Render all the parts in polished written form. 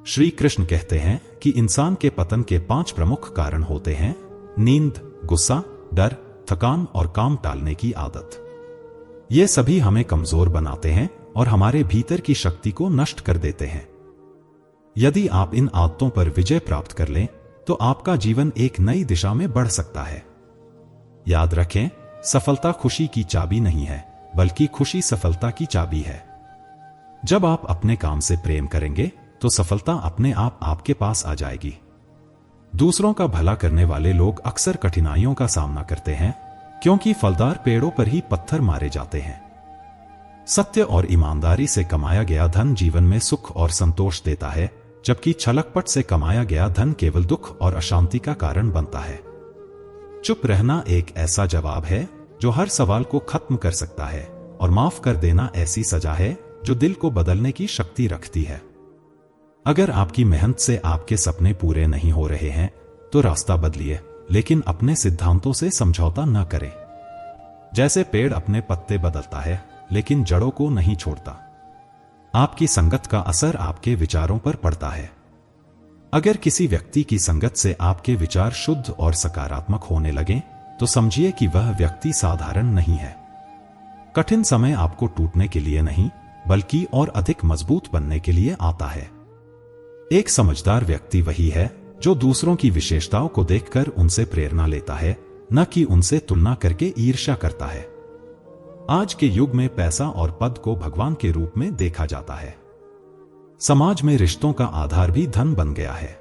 श्री कृष्ण कहते हैं कि इंसान के पतन के 5 प्रमुख कारण होते हैं: नींद, गुस्सा, डर, थकान और काम टालने की आदत। ये सभी हमें कमजोर बनाते हैं और हमारे भीतर की शक्ति को नष्ट कर देते हैं। यदि आप इन आदतों पर विजय प्राप्त कर लें तो आपका जीवन एक नई दिशा में बढ़ सकता है। याद रखें, सफलता खुशी की चाबी नहीं है, बल्कि खुशी सफलता की चाबी है। जब आप अपने काम से प्रेम करेंगे तो सफलता अपने आप आपके पास आ जाएगी। दूसरों का भला करने वाले लोग अक्सर कठिनाइयों का सामना करते हैं, क्योंकि फलदार पेड़ों पर ही पत्थर मारे जाते हैं। सत्य और ईमानदारी से कमाया गया धन जीवन में सुख और संतोष देता है, जबकि छलकपट से कमाया गया धन केवल दुख और अशांति का कारण बनता है। चुप रहना एक ऐसा जवाब है जो हर सवाल को खत्म कर सकता है, और माफ कर देना ऐसी सजा है जो दिल को बदलने की शक्ति रखती है। अगर आपकी मेहनत से आपके सपने पूरे नहीं हो रहे हैं तो रास्ता बदलिए, लेकिन अपने सिद्धांतों से समझौता न करें। जैसे पेड़ अपने पत्ते बदलता है लेकिन जड़ों को नहीं छोड़ता, आपकी संगत का असर आपके विचारों पर पड़ता है। अगर किसी व्यक्ति की संगत से आपके विचार शुद्ध और सकारात्मक होने लगें तो समझिए कि वह व्यक्ति साधारण नहीं है। कठिन समय आपको टूटने के लिए नहीं, बल्कि और अधिक मजबूत बनने के लिए आता है। एक समझदार व्यक्ति वही है जो दूसरों की विशेषताओं को देखकर उनसे प्रेरणा लेता है, न कि उनसे तुलना करके ईर्ष्या करता है। आज के युग में पैसा और पद को भगवान के रूप में देखा जाता है। समाज में रिश्तों का आधार भी धन बन गया है।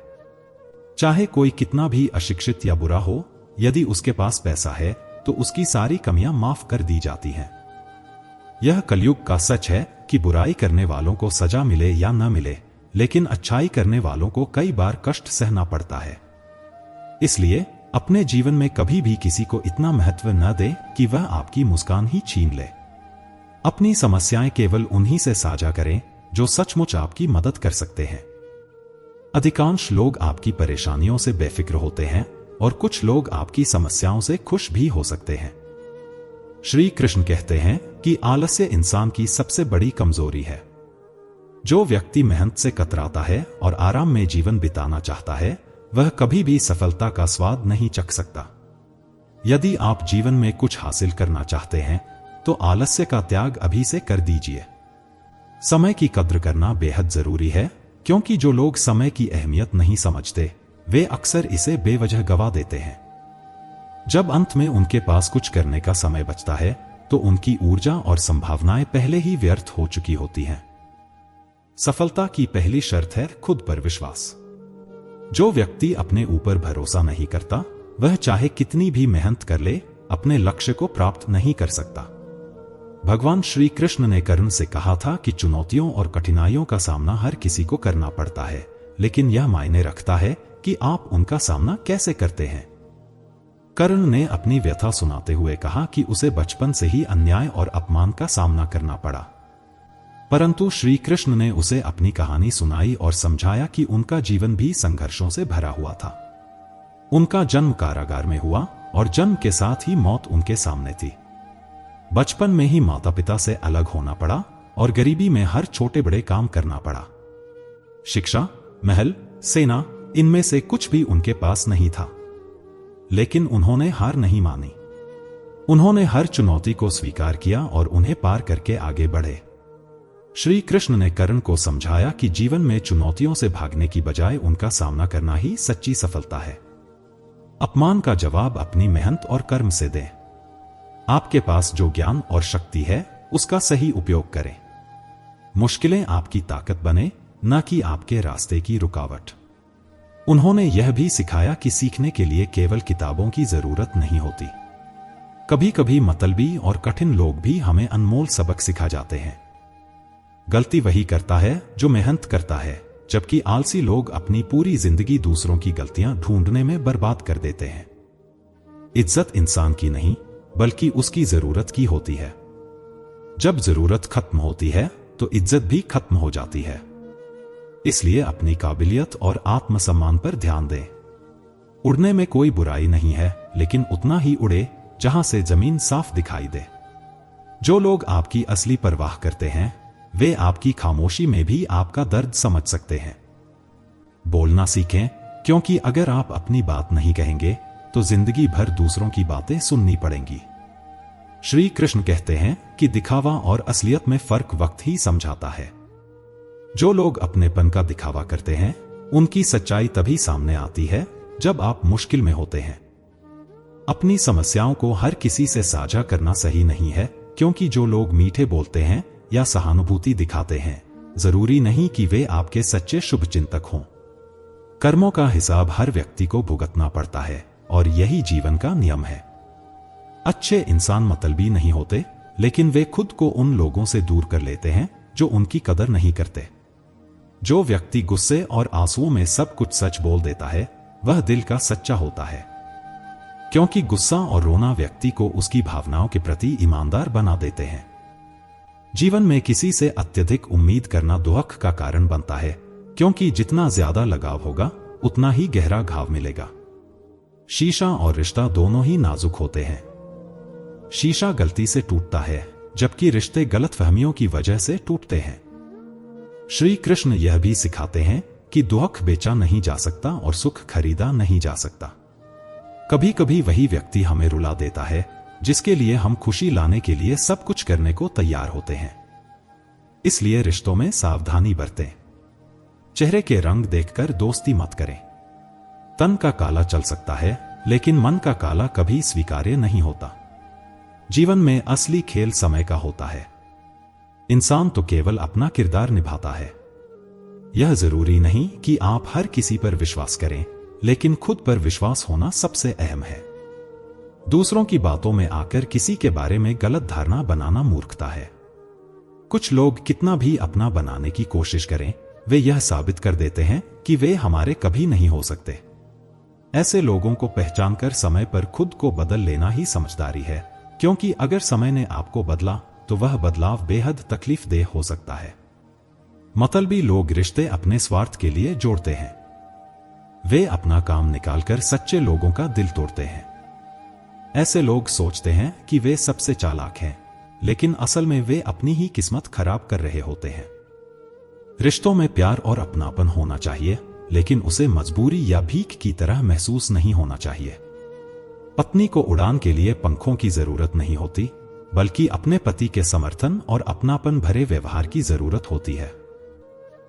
चाहे कोई कितना भी अशिक्षित या बुरा हो, यदि उसके पास पैसा है तो उसकी सारी कमियां माफ कर दी जाती हैं। यह कलयुग का सच है कि बुराई करने वालों को सजा मिले या न मिले, लेकिन अच्छाई करने वालों को कई बार कष्ट सहना पड़ता है। इसलिए अपने जीवन में कभी भी किसी को इतना महत्व न दें कि वह आपकी मुस्कान ही छीन ले। अपनी समस्याएं केवल उन्हीं से साझा करें जो सचमुच आपकी मदद कर सकते हैं। अधिकांश लोग आपकी परेशानियों से बेफिक्र होते हैं और कुछ लोग आपकी समस्याओं से खुश भी हो सकते हैं। श्री कृष्ण कहते हैं कि आलस्य इंसान की सबसे बड़ी कमजोरी है। जो व्यक्ति मेहनत से कतराता है और आराम में जीवन बिताना चाहता है, वह कभी भी सफलता का स्वाद नहीं चख सकता। यदि आप जीवन में कुछ हासिल करना चाहते हैं तो आलस्य का त्याग अभी से कर दीजिए। समय की कद्र करना बेहद जरूरी है, क्योंकि जो लोग समय की अहमियत नहीं समझते वे अक्सर इसे बेवजह गवा देते हैं। जब अंत में उनके पास कुछ करने का समय बचता है तो उनकी ऊर्जा और संभावनाएं पहले ही व्यर्थ हो चुकी होती हैं। सफलता की पहली शर्त है खुद पर विश्वास। जो व्यक्ति अपने ऊपर भरोसा नहीं करता, वह चाहे कितनी भी मेहनत कर ले, अपने लक्ष्य को प्राप्त नहीं कर सकता। भगवान श्री कृष्ण ने कर्ण से कहा था कि चुनौतियों और कठिनाइयों का सामना हर किसी को करना पड़ता है, लेकिन यह मायने रखता है कि आप उनका सामना कैसे करते हैं। कर्ण ने अपनी व्यथा सुनाते हुए कहा कि उसे बचपन से ही अन्याय और अपमान का सामना करना पड़ा, परंतु श्री कृष्ण ने उसे अपनी कहानी सुनाई और समझाया कि उनका जीवन भी संघर्षों से भरा हुआ था। उनका जन्म कारागार में हुआ और जन्म के साथ ही मौत उनके सामने थी। बचपन में ही माता पिता से अलग होना पड़ा और गरीबी में हर छोटे बड़े काम करना पड़ा। शिक्षा, महल, सेना, इनमें से कुछ भी उनके पास नहीं था, लेकिन उन्होंने हार नहीं मानी। उन्होंने हर चुनौती को स्वीकार किया और उन्हें पार करके आगे बढ़े। श्री कृष्ण ने कर्ण को समझाया कि जीवन में चुनौतियों से भागने की बजाय उनका सामना करना ही सच्ची सफलता है। अपमान का जवाब अपनी मेहनत और कर्म से दें। आपके पास जो ज्ञान और शक्ति है उसका सही उपयोग करें। मुश्किलें आपकी ताकत बने, न कि आपके रास्ते की रुकावट। उन्होंने यह भी सिखाया कि सीखने के लिए केवल किताबों की जरूरत नहीं होती। कभी कभी मतलबी और कठिन लोग भी हमें अनमोल सबक सिखा जाते हैं। गलती वही करता है जो मेहनत करता है, जबकि आलसी लोग अपनी पूरी जिंदगी दूसरों की गलतियां ढूंढने में बर्बाद कर देते हैं। इज्जत इंसान की नहीं, बल्कि उसकी जरूरत की होती है। जब जरूरत खत्म होती है तो इज्जत भी खत्म हो जाती है। इसलिए अपनी काबिलियत और आत्मसम्मान पर ध्यान दें। उड़ने में कोई बुराई नहीं है, लेकिन उतना ही उड़े जहां से जमीन साफ दिखाई दे। जो लोग आपकी असली परवाह करते हैं वे आपकी खामोशी में भी आपका दर्द समझ सकते हैं। बोलना सीखें, क्योंकि अगर आप अपनी बात नहीं कहेंगे तो जिंदगी भर दूसरों की बातें सुननी पड़ेंगी। श्री कृष्ण कहते हैं कि दिखावा और असलियत में फर्क वक्त ही समझाता है। जो लोग अपनेपन का दिखावा करते हैं उनकी सच्चाई तभी सामने आती है जब आप मुश्किल में होते हैं। अपनी समस्याओं को हर किसी से साझा करना सही नहीं है, क्योंकि जो लोग मीठे बोलते हैं या सहानुभूति दिखाते हैं जरूरी नहीं कि वे आपके सच्चे शुभचिंतक हों। कर्मों का हिसाब हर व्यक्ति को भुगतना पड़ता है और यही जीवन का नियम है। अच्छे इंसान मतलबी नहीं होते, लेकिन वे खुद को उन लोगों से दूर कर लेते हैं जो उनकी कदर नहीं करते। जो व्यक्ति गुस्से और आंसुओं में सब कुछ सच बोल देता है वह दिल का सच्चा होता है, क्योंकि गुस्सा और रोना व्यक्ति को उसकी भावनाओं के प्रति ईमानदार बना देते हैं। जीवन में किसी से अत्यधिक उम्मीद करना दुख का कारण बनता है, क्योंकि जितना ज्यादा लगाव होगा उतना ही गहरा घाव मिलेगा। शीशा और रिश्ता दोनों ही नाजुक होते हैं। शीशा गलती से टूटता है, जबकि रिश्ते गलतफहमियों की वजह से टूटते हैं। श्री कृष्ण यह भी सिखाते हैं कि दुख बेचा नहीं जा सकता और सुख खरीदा नहीं जा सकता। कभी कभी वही व्यक्ति हमें रुला देता है जिसके लिए हम खुशी लाने के लिए सब कुछ करने को तैयार होते हैं। इसलिए रिश्तों में सावधानी बरतें। चेहरे के रंग देखकर दोस्ती मत करें। तन का काला चल सकता है, लेकिन मन का काला कभी स्वीकार्य नहीं होता। जीवन में असली खेल समय का होता है। इंसान तो केवल अपना किरदार निभाता है। यह जरूरी नहीं कि आप हर किसी पर विश्वास करें, लेकिन खुद पर विश्वास होना सबसे अहम है। दूसरों की बातों में आकर किसी के बारे में गलत धारणा बनाना मूर्खता है। कुछ लोग कितना भी अपना बनाने की कोशिश करें, वे यह साबित कर देते हैं कि वे हमारे कभी नहीं हो सकते। ऐसे लोगों को पहचानकर समय पर खुद को बदल लेना ही समझदारी है, क्योंकि अगर समय ने आपको बदला तो वह बदलाव बेहद तकलीफदेह हो सकता है। मतलबी लोग रिश्ते अपने स्वार्थ के लिए जोड़ते हैं। वे अपना काम निकालकर सच्चे लोगों का दिल तोड़ते हैं। ऐसे लोग सोचते हैं कि वे सबसे चालाक हैं, लेकिन असल में वे अपनी ही किस्मत खराब कर रहे होते हैं। रिश्तों में प्यार और अपनापन होना चाहिए, लेकिन उसे मजबूरी या भीख की तरह महसूस नहीं होना चाहिए। पत्नी को उड़ान के लिए पंखों की जरूरत नहीं होती, बल्कि अपने पति के समर्थन और अपनापन भरे व्यवहार की जरूरत होती है।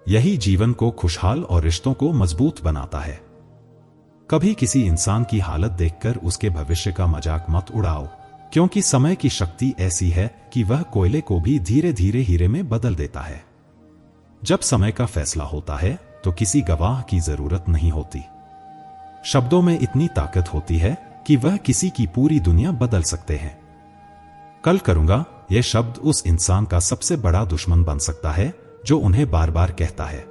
यही जीवन को खुशहाल और रिश्तों को मजबूत बनाता है। कभी किसी इंसान की हालत देखकर उसके भविष्य का मजाक मत उड़ाओ, क्योंकि समय की शक्ति ऐसी है कि वह कोयले को भी धीरे धीरे हीरे में बदल देता है। जब समय का फैसला होता है तो किसी गवाह की जरूरत नहीं होती। शब्दों में इतनी ताकत होती है कि वह किसी की पूरी दुनिया बदल सकते हैं। कल करूंगा यह शब्द उस इंसान का सबसे बड़ा दुश्मन बन सकता है जो उन्हें बार बार कहता है।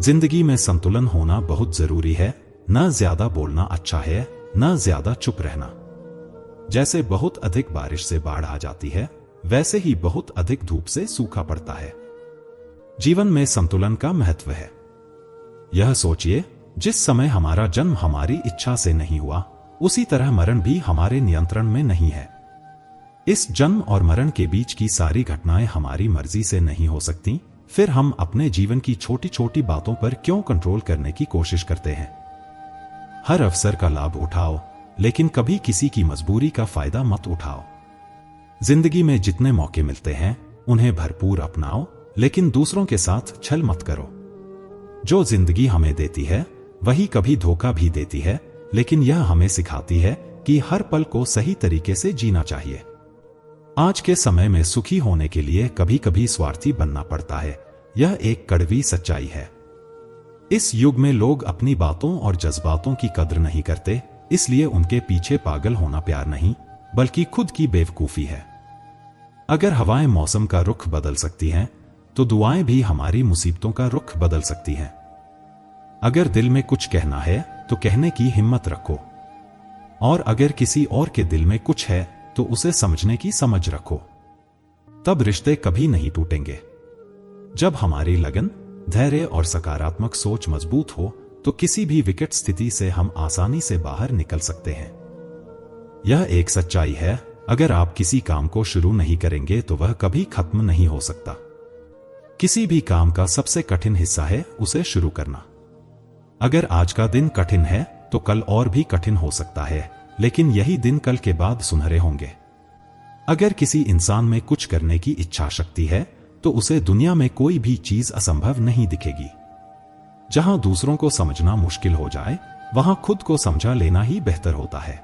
जिंदगी में संतुलन होना बहुत जरूरी है। न ज्यादा बोलना अच्छा है, न ज्यादा चुप रहना। जैसे बहुत अधिक बारिश से बाढ़ आ जाती है, वैसे ही बहुत अधिक धूप से सूखा पड़ता है। जीवन में संतुलन का महत्व है। यह सोचिए, जिस समय हमारा जन्म हमारी इच्छा से नहीं हुआ, उसी तरह मरण भी हमारे नियंत्रण में नहीं है। इस जन्म और मरण के बीच की सारी घटनाएं हमारी मर्जी से नहीं हो सकती। फिर हम अपने जीवन की छोटी छोटी बातों पर क्यों कंट्रोल करने की कोशिश करते हैं? हर अवसर का लाभ उठाओ, लेकिन कभी किसी की मजबूरी का फायदा मत उठाओ। जिंदगी में जितने मौके मिलते हैं उन्हें भरपूर अपनाओ, लेकिन दूसरों के साथ छल मत करो। जो जिंदगी हमें देती है वही कभी धोखा भी देती है, लेकिन यह हमें सिखाती है कि हर पल को सही तरीके से जीना चाहिए। आज के समय में सुखी होने के लिए कभी कभी स्वार्थी बनना पड़ता है। यह एक कड़वी सच्चाई है। इस युग में लोग अपनी बातों और जज्बातों की कद्र नहीं करते, इसलिए उनके पीछे पागल होना प्यार नहीं, बल्कि खुद की बेवकूफी है। अगर हवाएं मौसम का रुख बदल सकती हैं, तो दुआएं भी हमारी मुसीबतों का रुख बदल सकती हैं। अगर दिल में कुछ कहना है तो कहने की हिम्मत रखो, और अगर किसी और के दिल में कुछ है तो उसे समझने की समझ रखो। तब रिश्ते कभी नहीं टूटेंगे। जब हमारी लगन, धैर्य और सकारात्मक सोच मजबूत हो तो किसी भी विकट स्थिति से हम आसानी से बाहर निकल सकते हैं। यह एक सच्चाई है, अगर आप किसी काम को शुरू नहीं करेंगे तो वह कभी खत्म नहीं हो सकता। किसी भी काम का सबसे कठिन हिस्सा है उसे शुरू करना। अगर आज का दिन कठिन है तो कल और भी कठिन हो सकता है, लेकिन यही दिन कल के बाद सुनहरे होंगे। अगर किसी इंसान में कुछ करने की इच्छा शक्ति है तो उसे दुनिया में कोई भी चीज असंभव नहीं दिखेगी। जहां दूसरों को समझना मुश्किल हो जाए, वहां खुद को समझा लेना ही बेहतर होता है।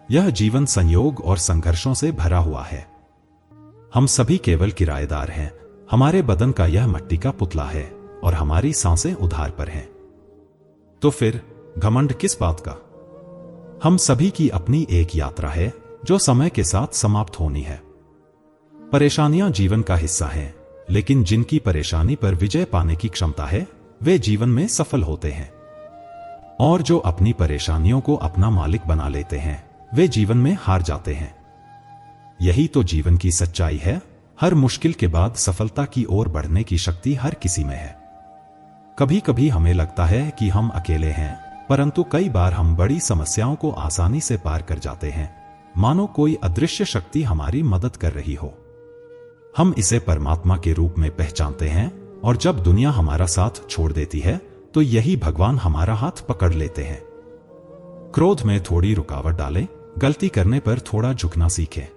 यह जीवन संयोग और संघर्षों से भरा हुआ है। हम सभी केवल किराएदार हैं। हमारे बदन का यह मिट्टी का पुतला है और हमारी सांसें उधार पर हैं। तो फिर घमंड किस बात का? हम सभी की अपनी एक यात्रा है जो समय के साथ समाप्त होनी है। परेशानियां जीवन का हिस्सा हैं, लेकिन जिनकी परेशानी पर विजय पाने की क्षमता है वे जीवन में सफल होते हैं। और जो अपनी परेशानियों को अपना मालिक बना लेते हैं वे जीवन में हार जाते हैं। यही तो जीवन की सच्चाई है। हर मुश्किल के बाद सफलता की ओर बढ़ने की शक्ति हर किसी में है। कभी कभी हमें लगता है कि हम अकेले हैं, परंतु कई बार हम बड़ी समस्याओं को आसानी से पार कर जाते हैं, मानो कोई अदृश्य शक्ति हमारी मदद कर रही हो। हम इसे परमात्मा के रूप में पहचानते हैं, और जब दुनिया हमारा साथ छोड़ देती है तो यही भगवान हमारा हाथ पकड़ लेते हैं। क्रोध में थोड़ी रुकावट डालें, गलती करने पर थोड़ा झुकना सीखें।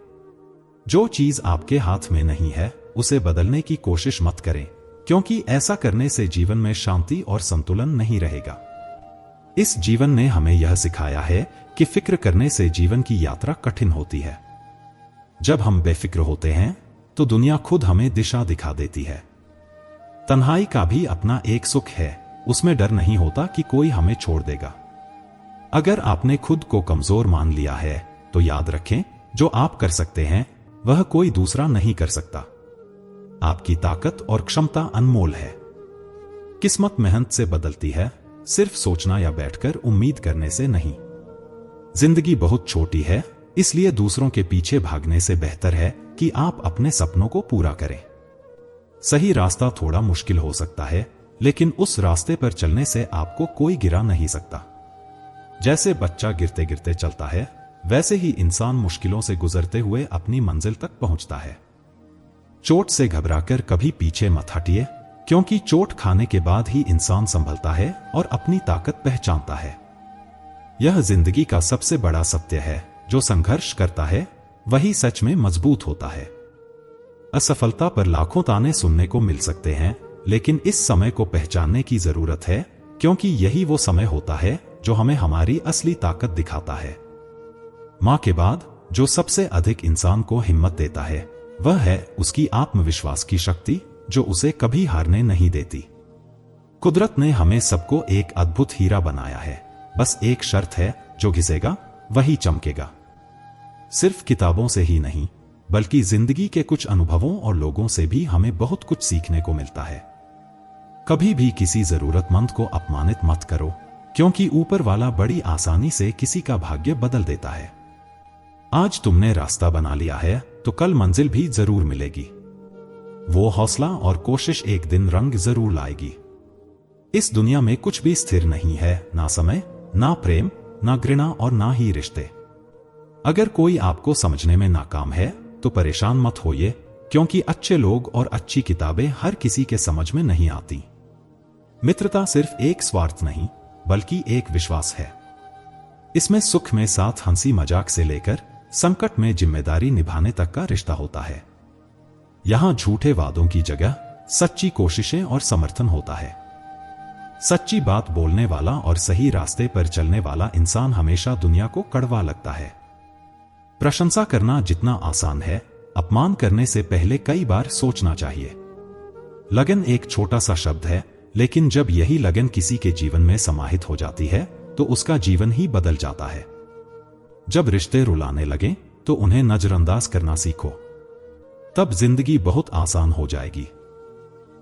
जो चीज आपके हाथ में नहीं है उसे बदलने की कोशिश मत करें, क्योंकि ऐसा करने से जीवन में शांति और संतुलन नहीं रहेगा। इस जीवन ने हमें यह सिखाया है कि फिक्र करने से जीवन की यात्रा कठिन होती है। जब हम बेफिक्र होते हैं तो दुनिया खुद हमें दिशा दिखा देती है। तन्हाई का भी अपना एक सुख है, उसमें डर नहीं होता कि कोई हमें छोड़ देगा। अगर आपने खुद को कमजोर मान लिया है तो याद रखें, जो आप कर सकते हैं वह कोई दूसरा नहीं कर सकता। आपकी ताकत और क्षमता अनमोल है। किस्मत मेहनत से बदलती है, सिर्फ सोचना या बैठकर उम्मीद करने से नहीं। जिंदगी बहुत छोटी है, इसलिए दूसरों के पीछे भागने से बेहतर है कि आप अपने सपनों को पूरा करें। सही रास्ता थोड़ा मुश्किल हो सकता है, लेकिन उस रास्ते पर चलने से आपको कोई गिरा नहीं सकता। जैसे बच्चा गिरते गिरते चलता है, वैसे ही इंसान मुश्किलों से गुजरते हुए अपनी मंजिल तक पहुंचता है। चोट से घबराकर कभी पीछे मत हटिए, क्योंकि चोट खाने के बाद ही इंसान संभलता है और अपनी ताकत पहचानता है। यह जिंदगी का सबसे बड़ा सत्य है, जो संघर्ष करता है वही सच में मजबूत होता है। असफलता पर लाखों ताने सुनने को मिल सकते हैं, लेकिन इस समय को पहचानने की जरूरत है, क्योंकि यही वो समय होता है जो हमें हमारी असली ताकत दिखाता है। मां के बाद जो सबसे अधिक इंसान को हिम्मत देता है वह है उसकी आत्मविश्वास की शक्ति, जो उसे कभी हारने नहीं देती। कुदरत ने हमें सबको एक अद्भुत हीरा बनाया है, बस एक शर्त है, जो घिसेगा वही चमकेगा। सिर्फ किताबों से ही नहीं, बल्कि जिंदगी के कुछ अनुभवों और लोगों से भी हमें बहुत कुछ सीखने को मिलता है। कभी भी किसी जरूरतमंद को अपमानित मत करो, क्योंकि ऊपर वाला बड़ी आसानी से किसी का भाग्य बदल देता है। आज तुमने रास्ता बना लिया है तो कल मंजिल भी जरूर मिलेगी। वो हौसला और कोशिश एक दिन रंग जरूर लाएगी। इस दुनिया में कुछ भी स्थिर नहीं है, ना समय, ना प्रेम, ना घृणा और ना ही रिश्ते। अगर कोई आपको समझने में नाकाम है तो परेशान मत होइए, क्योंकि अच्छे लोग और अच्छी किताबें हर किसी के समझ में नहीं आती। मित्रता सिर्फ एक स्वार्थ नहीं, बल्कि एक विश्वास है। इसमें सुख में साथ, हंसी मजाक से लेकर संकट में जिम्मेदारी निभाने तक का रिश्ता होता है। यहां झूठे वादों की जगह सच्ची कोशिशें और समर्थन होता है। सच्ची बात बोलने वाला और सही रास्ते पर चलने वाला इंसान हमेशा दुनिया को कड़वा लगता है। प्रशंसा करना जितना आसान है, अपमान करने से पहले कई बार सोचना चाहिए। लगन एक छोटा सा शब्द है, लेकिन जब यही लगन किसी के जीवन में समाहित हो जाती है तो उसका जीवन ही बदल जाता है। जब रिश्ते रुलाने लगे तो उन्हें नजरअंदाज करना सीखो, तब जिंदगी बहुत आसान हो जाएगी।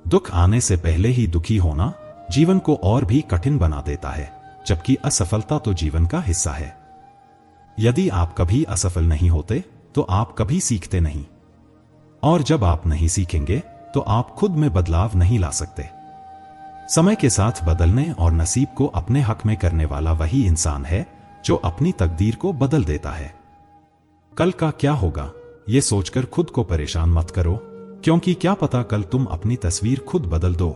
दुख आने से पहले ही दुखी होना जीवन को और भी कठिन बना देता है, जबकि असफलता तो जीवन का हिस्सा है। यदि आप कभी असफल नहीं होते तो आप कभी सीखते नहीं, और जब आप नहीं सीखेंगे तो आप खुद में बदलाव नहीं ला सकते। समय के साथ बदलने और नसीब को अपने हक में करने वाला वही इंसान है जो अपनी तकदीर को बदल देता है। कल का क्या होगा ये सोचकर खुद को परेशान मत करो, क्योंकि क्या पता कल तुम अपनी तस्वीर खुद बदल दो।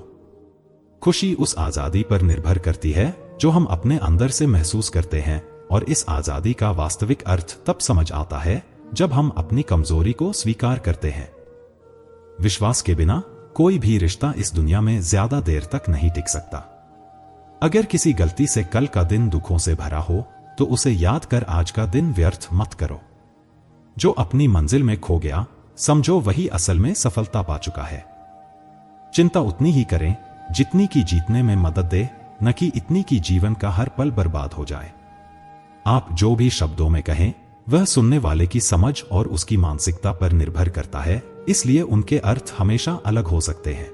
खुशी उस आजादी पर निर्भर करती है जो हम अपने अंदर से महसूस करते हैं, और इस आजादी का वास्तविक अर्थ तब समझ आता है जब हम अपनी कमजोरी को स्वीकार करते हैं। विश्वास के बिना कोई भी रिश्ता इस दुनिया में ज्यादा देर तक नहीं टिक सकता। अगर किसी गलती से कल का दिन दुखों से भरा हो तो उसे याद कर आज का दिन व्यर्थ मत करो। जो अपनी मंजिल में खो गया, समझो वही असल में सफलता पा चुका है। चिंता उतनी ही करें जितनी की जीतने में मदद दे, न कि इतनी की जीवन का हर पल बर्बाद हो जाए। आप जो भी शब्दों में कहें वह सुनने वाले की समझ और उसकी मानसिकता पर निर्भर करता है, इसलिए उनके अर्थ हमेशा अलग हो सकते हैं।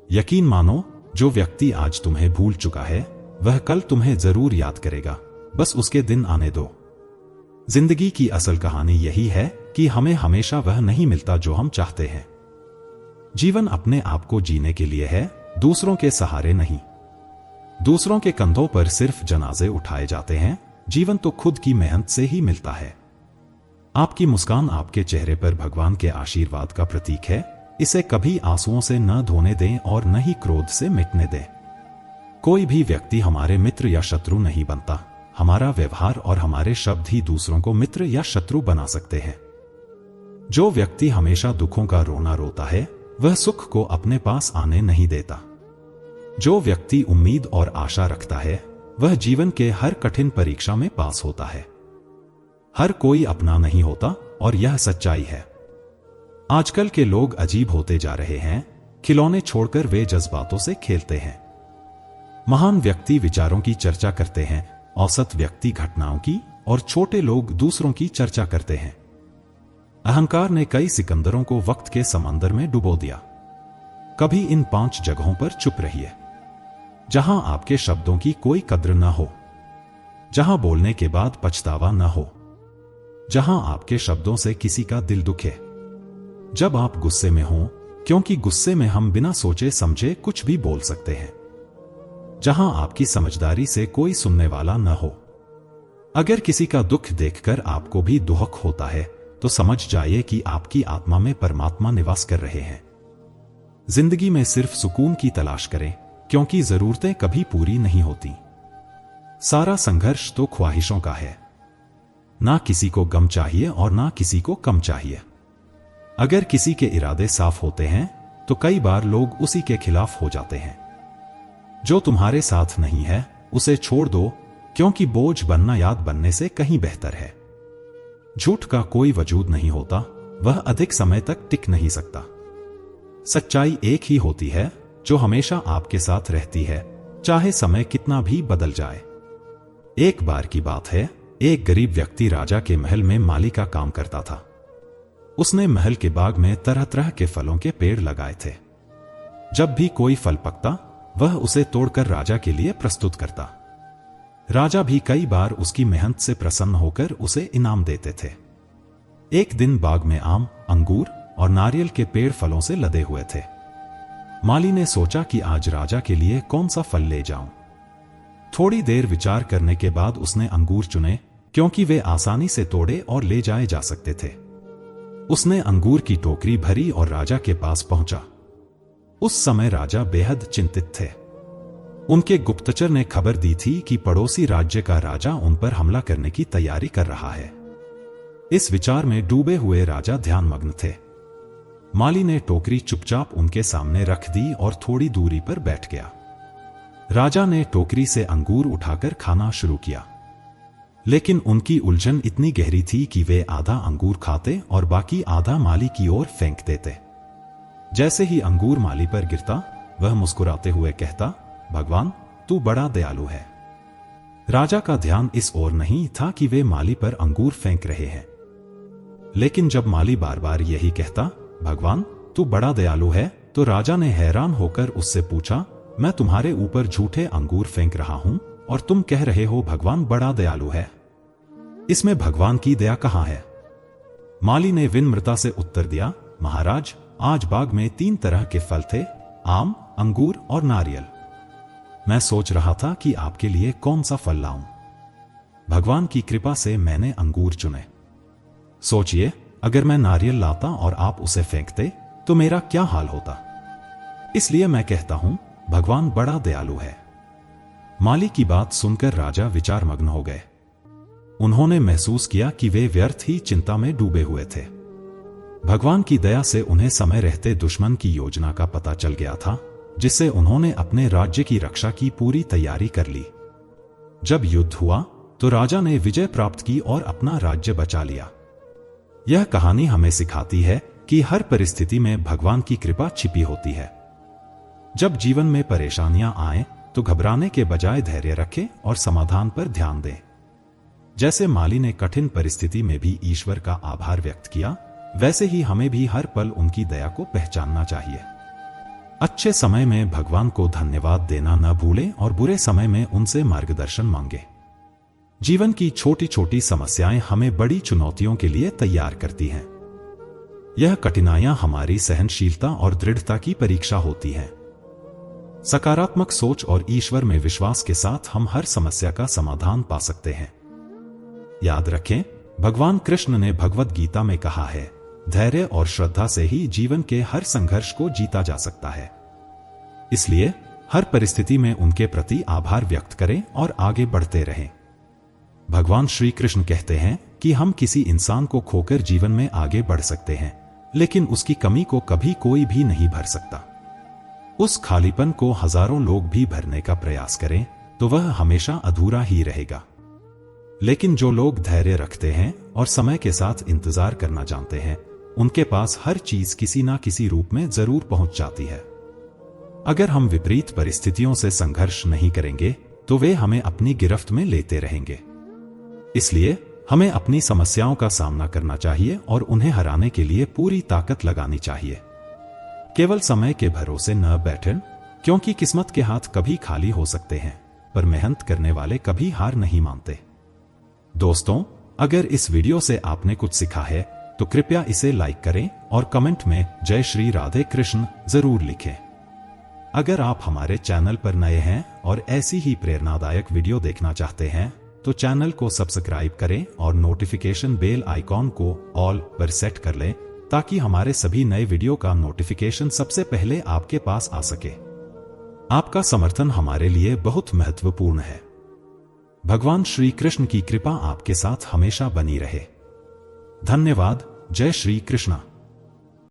यकीन मानो, जो व्यक्ति आज तुम्हें भूल चुका है वह कल तुम्हें जरूर याद करेगा, बस उसके दिन आने दो। जिंदगी की असल कहानी यही है कि हमें हमेशा वह नहीं मिलता जो हम चाहते हैं। जीवन अपने आप को जीने के लिए है, दूसरों के सहारे नहीं। दूसरों के कंधों पर सिर्फ जनाजे उठाए जाते हैं, जीवन तो खुद की मेहनत से ही मिलता है। आपकी मुस्कान आपके चेहरे पर भगवान के आशीर्वाद का प्रतीक है, इसे कभी आंसुओं से न धोने दें और न ही क्रोध से मिटने दें। कोई भी व्यक्ति हमारे मित्र या शत्रु नहीं बनता, हमारा व्यवहार और हमारे शब्द ही दूसरों को मित्र या शत्रु बना सकते हैं। जो व्यक्ति हमेशा दुखों का रोना रोता है वह सुख को अपने पास आने नहीं देता। जो व्यक्ति उम्मीद और आशा रखता है वह जीवन के हर कठिन परीक्षा में पास होता है। हर कोई अपना नहीं होता और यह सच्चाई है। आजकल के लोग अजीब होते जा रहे हैं, खिलौने छोड़कर वे जज्बातों से खेलते हैं। महान व्यक्ति विचारों की चर्चा करते हैं, औसत व्यक्ति घटनाओं की, और छोटे लोग दूसरों की चर्चा करते हैं। अहंकार ने कई सिकंदरों को वक्त के समंदर में डुबो दिया। कभी इन 5 जगहों पर चुप रहिए जहां आपके शब्दों की कोई कद्र न हो, जहां बोलने के बाद पछतावा न हो, जहां आपके शब्दों से किसी का दिल दुखे, जब आप गुस्से में हों, क्योंकि गुस्से में हम बिना सोचे समझे कुछ भी बोल सकते हैं, जहां आपकी समझदारी से कोई सुनने वाला न हो। अगर किसी का दुख देखकर आपको भी दुख होता है तो समझ जाइए कि आपकी आत्मा में परमात्मा निवास कर रहे हैं। जिंदगी में सिर्फ सुकून की तलाश करें, क्योंकि जरूरतें कभी पूरी नहीं होती। सारा संघर्ष तो ख्वाहिशों का है। ना किसी को गम चाहिए और ना किसी को कम चाहिए। अगर किसी के इरादे साफ होते हैं तो कई बार लोग उसी के खिलाफ हो जाते हैं। जो तुम्हारे साथ नहीं है उसे छोड़ दो, क्योंकि बोझ बनना याद बनने से कहीं बेहतर है। झूठ का कोई वजूद नहीं होता, वह अधिक समय तक टिक नहीं सकता। सच्चाई एक ही होती है जो हमेशा आपके साथ रहती है, चाहे समय कितना भी बदल जाए। एक बार की बात है, एक गरीब व्यक्ति राजा के महल में माली का काम करता था। उसने महल के बाग में तरह तरह के फलों के पेड़ लगाए थे। जब भी कोई फल पकता वह उसे तोड़कर राजा के लिए प्रस्तुत करता। राजा भी कई बार उसकी मेहनत से प्रसन्न होकर उसे इनाम देते थे। एक दिन बाग में आम, अंगूर और नारियल के पेड़ फलों से लदे हुए थे। माली ने सोचा कि आज राजा के लिए कौन सा फल ले जाऊं। थोड़ी देर विचार करने के बाद उसने अंगूर चुने, क्योंकि वे आसानी से तोड़े और ले जाए जा सकते थे। उसने अंगूर की टोकरी भरी और राजा के पास पहुंचा। उस समय राजा बेहद चिंतित थे। उनके गुप्तचर ने खबर दी थी कि पड़ोसी राज्य का राजा उन पर हमला करने की तैयारी कर रहा है। इस विचार में डूबे हुए राजा ध्यानमग्न थे। माली ने टोकरी चुपचाप उनके सामने रख दी और थोड़ी दूरी पर बैठ गया। राजा ने टोकरी से अंगूर उठाकर खाना शुरू किया, लेकिन उनकी उलझन इतनी गहरी थी कि वे आधा अंगूर खाते और बाकी आधा माली की ओर फेंक देते। जैसे ही अंगूर माली पर गिरता वह मुस्कुराते हुए कहता, भगवान तू बड़ा दयालु है। राजा का ध्यान इस ओर नहीं था कि वे माली पर अंगूर फेंक रहे हैं। लेकिन जब माली बार बार यही कहता, भगवान तू बड़ा दयालु है, तो राजा ने हैरान होकर उससे पूछा, मैं तुम्हारे ऊपर झूठे अंगूर फेंक रहा हूं और तुम कह रहे हो भगवान बड़ा दयालु है। इसमें भगवान की दया कहां है? माली ने विनम्रता से उत्तर दिया, महाराज आज बाग में 3 तरह के फल थे, आम, अंगूर और नारियल। मैं सोच रहा था कि आपके लिए कौन सा फल लाऊं। भगवान की कृपा से मैंने अंगूर चुने। सोचिए, अगर मैं नारियल लाता और आप उसे फेंकते तो मेरा क्या हाल होता। इसलिए मैं कहता हूं, भगवान बड़ा दयालु है। माली की बात सुनकर राजा विचारमग्न हो गए। उन्होंने महसूस किया कि वे व्यर्थ ही चिंता में डूबे हुए थे। भगवान की दया से उन्हें समय रहते दुश्मन की योजना का पता चल गया था, जिससे उन्होंने अपने राज्य की रक्षा की पूरी तैयारी कर ली। जब युद्ध हुआ तो राजा ने विजय प्राप्त की और अपना राज्य बचा लिया। यह कहानी हमें सिखाती है कि हर परिस्थिति में भगवान की कृपा छिपी होती है। जब जीवन में परेशानियां आएं, तो घबराने के बजाय धैर्य रखें और समाधान पर ध्यान दें। जैसे माली ने कठिन परिस्थिति में भी ईश्वर का आभार व्यक्त किया, वैसे ही हमें भी हर पल उनकी दया को पहचानना चाहिए। अच्छे समय में भगवान को धन्यवाद देना न भूलें और बुरे समय में उनसे मार्गदर्शन मांगें। जीवन की छोटी छोटी समस्याएं हमें बड़ी चुनौतियों के लिए तैयार करती हैं। यह कठिनाइयां हमारी सहनशीलता और दृढ़ता की परीक्षा होती हैं। सकारात्मक सोच और ईश्वर में विश्वास के साथ हम हर समस्या का समाधान पा सकते हैं। याद रखें, भगवान कृष्ण ने भगवद गीता में कहा है, धैर्य और श्रद्धा से ही जीवन के हर संघर्ष को जीता जा सकता है। इसलिए हर परिस्थिति में उनके प्रति आभार व्यक्त करें और आगे बढ़ते रहें। भगवान श्री कृष्ण कहते हैं कि हम किसी इंसान को खोकर जीवन में आगे बढ़ सकते हैं, लेकिन उसकी कमी को कभी कोई भी नहीं भर सकता। उस खालीपन को हजारों लोग भी भरने का प्रयास करें तो वह हमेशा अधूरा ही रहेगा। लेकिन जो लोग धैर्य रखते हैं और समय के साथ इंतजार करना जानते हैं, उनके पास हर चीज किसी ना किसी रूप में जरूर पहुंच जाती है। अगर हम विपरीत परिस्थितियों से संघर्ष नहीं करेंगे तो वे हमें अपनी गिरफ्त में लेते रहेंगे। इसलिए हमें अपनी समस्याओं का सामना करना चाहिए और उन्हें हराने के लिए पूरी ताकत लगानी चाहिए। केवल समय के भरोसे न बैठें, क्योंकि किस्मत के हाथ कभी खाली हो सकते हैं, पर मेहनत करने वाले कभी हार नहीं मानते। दोस्तों, अगर इस वीडियो से आपने कुछ सीखा है तो कृपया इसे लाइक करें और कमेंट में जय श्री राधे कृष्ण जरूर लिखें। अगर आप हमारे चैनल पर नए हैं और ऐसी ही प्रेरणादायक वीडियो देखना चाहते हैं तो चैनल को सब्सक्राइब करें और नोटिफिकेशन बेल आइकॉन को ऑल पर सेट कर लें, ताकि हमारे सभी नए वीडियो का नोटिफिकेशन सबसे पहले आपके पास आ सके। आपका समर्थन हमारे लिए बहुत महत्वपूर्ण है। भगवान श्री कृष्ण की कृपा आपके साथ हमेशा बनी रहे। धन्यवाद। जय श्री कृष्ण।